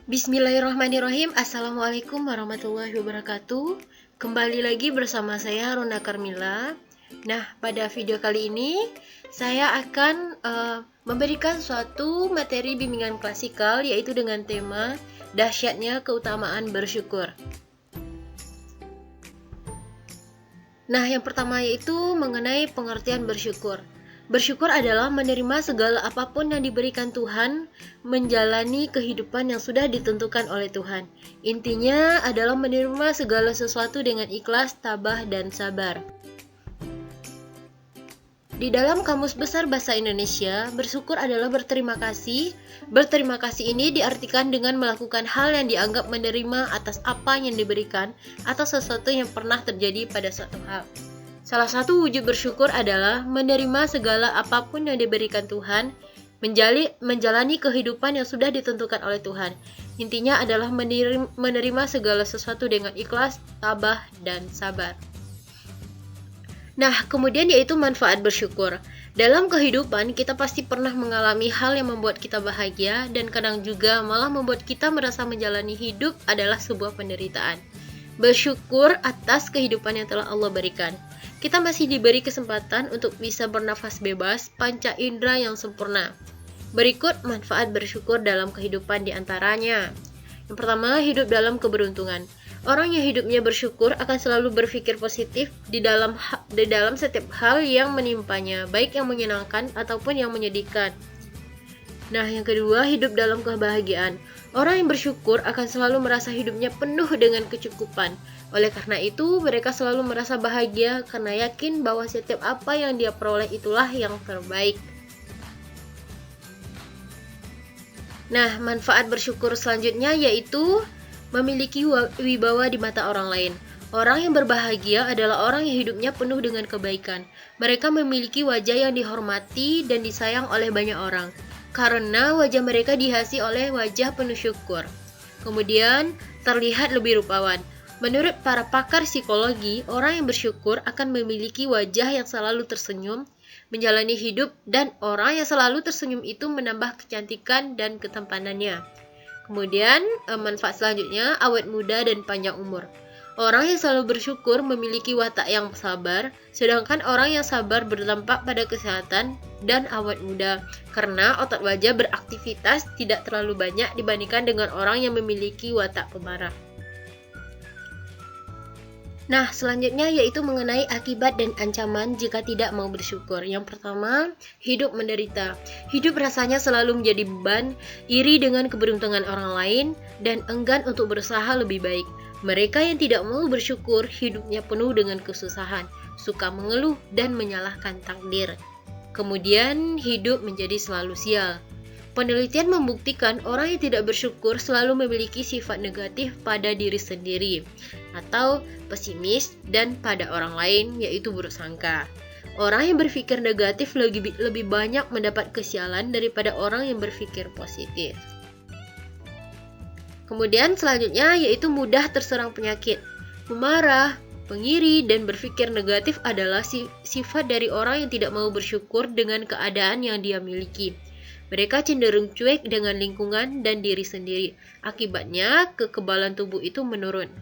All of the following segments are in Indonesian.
Bismillahirrahmanirrahim. Assalamualaikum warahmatullahi wabarakatuh. Kembali lagi bersama saya Rona Karmila. Nah, pada video kali ini saya akan memberikan suatu materi bimbingan klasikal, yaitu dengan tema dahsyatnya keutamaan bersyukur. Nah, yang pertama yaitu mengenai pengertian bersyukur. Bersyukur adalah menerima segala apapun yang diberikan Tuhan, menjalani kehidupan yang sudah ditentukan oleh Tuhan. Intinya adalah menerima segala sesuatu dengan ikhlas, tabah, dan sabar. Di dalam Kamus Besar Bahasa Indonesia, bersyukur adalah berterima kasih. Berterima kasih ini diartikan dengan melakukan hal yang dianggap menerima atas apa yang diberikan atau sesuatu yang pernah terjadi pada suatu hal. Salah satu wujud bersyukur adalah menerima segala apapun yang diberikan Tuhan, menjalani kehidupan yang sudah ditentukan oleh Tuhan. Intinya adalah menerima segala sesuatu dengan ikhlas, tabah, dan sabar. Nah, kemudian yaitu manfaat bersyukur. Dalam kehidupan, kita pasti pernah mengalami hal yang membuat kita bahagia, dan kadang juga malah membuat kita merasa menjalani hidup adalah sebuah penderitaan. Bersyukur atas kehidupan yang telah Allah berikan. Kita masih diberi kesempatan untuk bisa bernafas bebas, panca indera yang sempurna. Berikut manfaat bersyukur dalam kehidupan diantaranya. Yang pertama, hidup dalam keberuntungan. Orang yang hidupnya bersyukur akan selalu berpikir positif di dalam setiap hal yang menimpanya, baik yang menyenangkan ataupun yang menyedihkan. Nah, yang kedua, hidup dalam kebahagiaan. Orang yang bersyukur akan selalu merasa hidupnya penuh dengan kecukupan. Oleh karena itu, mereka selalu merasa bahagia karena yakin bahwa setiap apa yang dia peroleh itulah yang terbaik. Nah, manfaat bersyukur selanjutnya yaitu memiliki wibawa di mata orang lain. Orang yang berbahagia adalah orang yang hidupnya penuh dengan kebaikan. Mereka memiliki wajah yang dihormati dan disayang oleh banyak orang, karena wajah mereka dihiasi oleh wajah penuh syukur. Kemudian, terlihat lebih rupawan. Menurut para pakar psikologi, orang yang bersyukur akan memiliki wajah yang selalu tersenyum, menjalani hidup, dan orang yang selalu tersenyum itu menambah kecantikan dan ketampanannya. Kemudian, manfaat selanjutnya, awet muda dan panjang umur. Orang yang selalu bersyukur memiliki watak yang sabar, sedangkan orang yang sabar berdampak pada kesehatan dan awet muda, karena otot wajah beraktivitas tidak terlalu banyak dibandingkan dengan orang yang memiliki watak pemarah. Nah, selanjutnya yaitu mengenai akibat dan ancaman jika tidak mau bersyukur. Yang pertama, hidup menderita. Hidup rasanya selalu menjadi beban, iri dengan keberuntungan orang lain, dan enggan untuk berusaha lebih baik. Mereka yang tidak mau bersyukur, hidupnya penuh dengan kesusahan, suka mengeluh dan menyalahkan takdir. Kemudian, hidup menjadi selalu sial. Penelitian membuktikan orang yang tidak bersyukur selalu memiliki sifat negatif pada diri sendiri, atau pesimis, dan pada orang lain, yaitu buruk sangka. Orang yang berpikir negatif lebih banyak mendapat kesialan daripada orang yang berpikir positif. Kemudian selanjutnya yaitu mudah terserang penyakit. Pemarah, pengiri, dan berpikir negatif adalah sifat dari orang yang tidak mau bersyukur dengan keadaan yang dia miliki. Mereka cenderung cuek dengan lingkungan dan diri sendiri. Akibatnya, kekebalan tubuh itu menurun.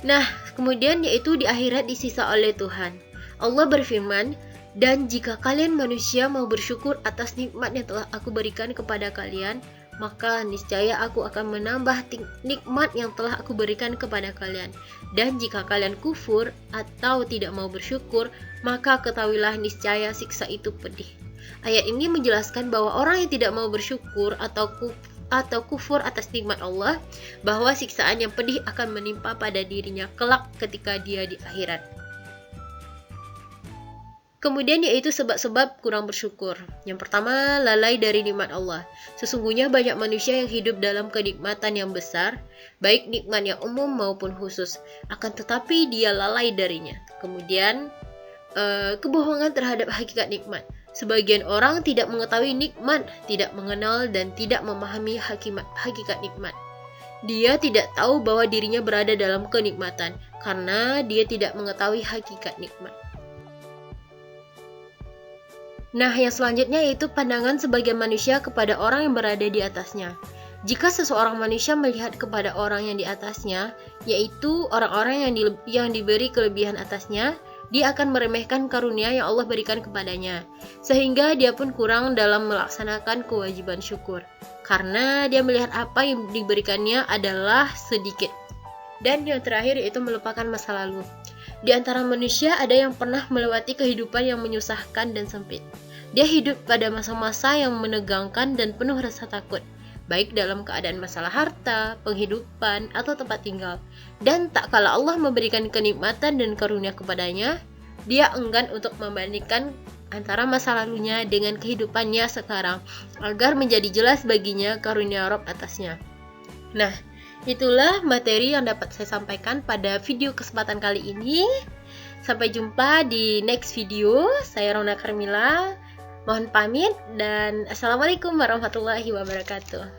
Nah, kemudian yaitu di akhirat disisa oleh Tuhan. Allah berfirman, "Dan jika kalian manusia mau bersyukur atas nikmat yang telah aku berikan kepada kalian, maka niscaya aku akan menambah nikmat yang telah aku berikan kepada kalian. Dan jika kalian kufur atau tidak mau bersyukur, maka ketahuilah niscaya siksa itu pedih." Ayat ini menjelaskan bahwa orang yang tidak mau bersyukur atau kufur atas nikmat Allah, bahwa siksaan yang pedih akan menimpa pada dirinya kelak ketika dia di akhirat. Kemudian yaitu sebab-sebab kurang bersyukur. Yang pertama, lalai dari nikmat Allah. Sesungguhnya banyak manusia yang hidup dalam kenikmatan yang besar, baik nikmat yang umum maupun khusus, akan tetapi dia lalai darinya. Kemudian, kebohongan terhadap hakikat nikmat. Sebagian orang tidak mengetahui nikmat, tidak mengenal dan tidak memahami hakikat nikmat. Dia tidak tahu bahwa dirinya berada dalam kenikmatan, karena dia tidak mengetahui hakikat nikmat. Nah, yang selanjutnya yaitu pandangan sebagian manusia kepada orang yang berada di atasnya. Jika seseorang manusia melihat kepada orang yang di atasnya, yaitu orang-orang yang diberi kelebihan atasnya, dia akan meremehkan karunia yang Allah berikan kepadanya, sehingga dia pun kurang dalam melaksanakan kewajiban syukur, karena dia melihat apa yang diberikannya adalah sedikit. Dan yang terakhir yaitu melupakan masa lalu. Di antara manusia ada yang pernah melewati kehidupan yang menyusahkan dan sempit. Dia hidup pada masa-masa yang menegangkan dan penuh rasa takut, baik dalam keadaan masalah harta, penghidupan, atau tempat tinggal. Dan tak kala Allah memberikan kenikmatan dan karunia kepadanya, dia enggan untuk membandingkan antara masa lalunya dengan kehidupannya sekarang, agar menjadi jelas baginya karunia Rabb atasnya. Nah, itulah materi yang dapat saya sampaikan pada video kesempatan kali ini. Sampai jumpa di next video. Saya Rona Carmila. Mohon pamit dan Assalamualaikum warahmatullahi wabarakatuh.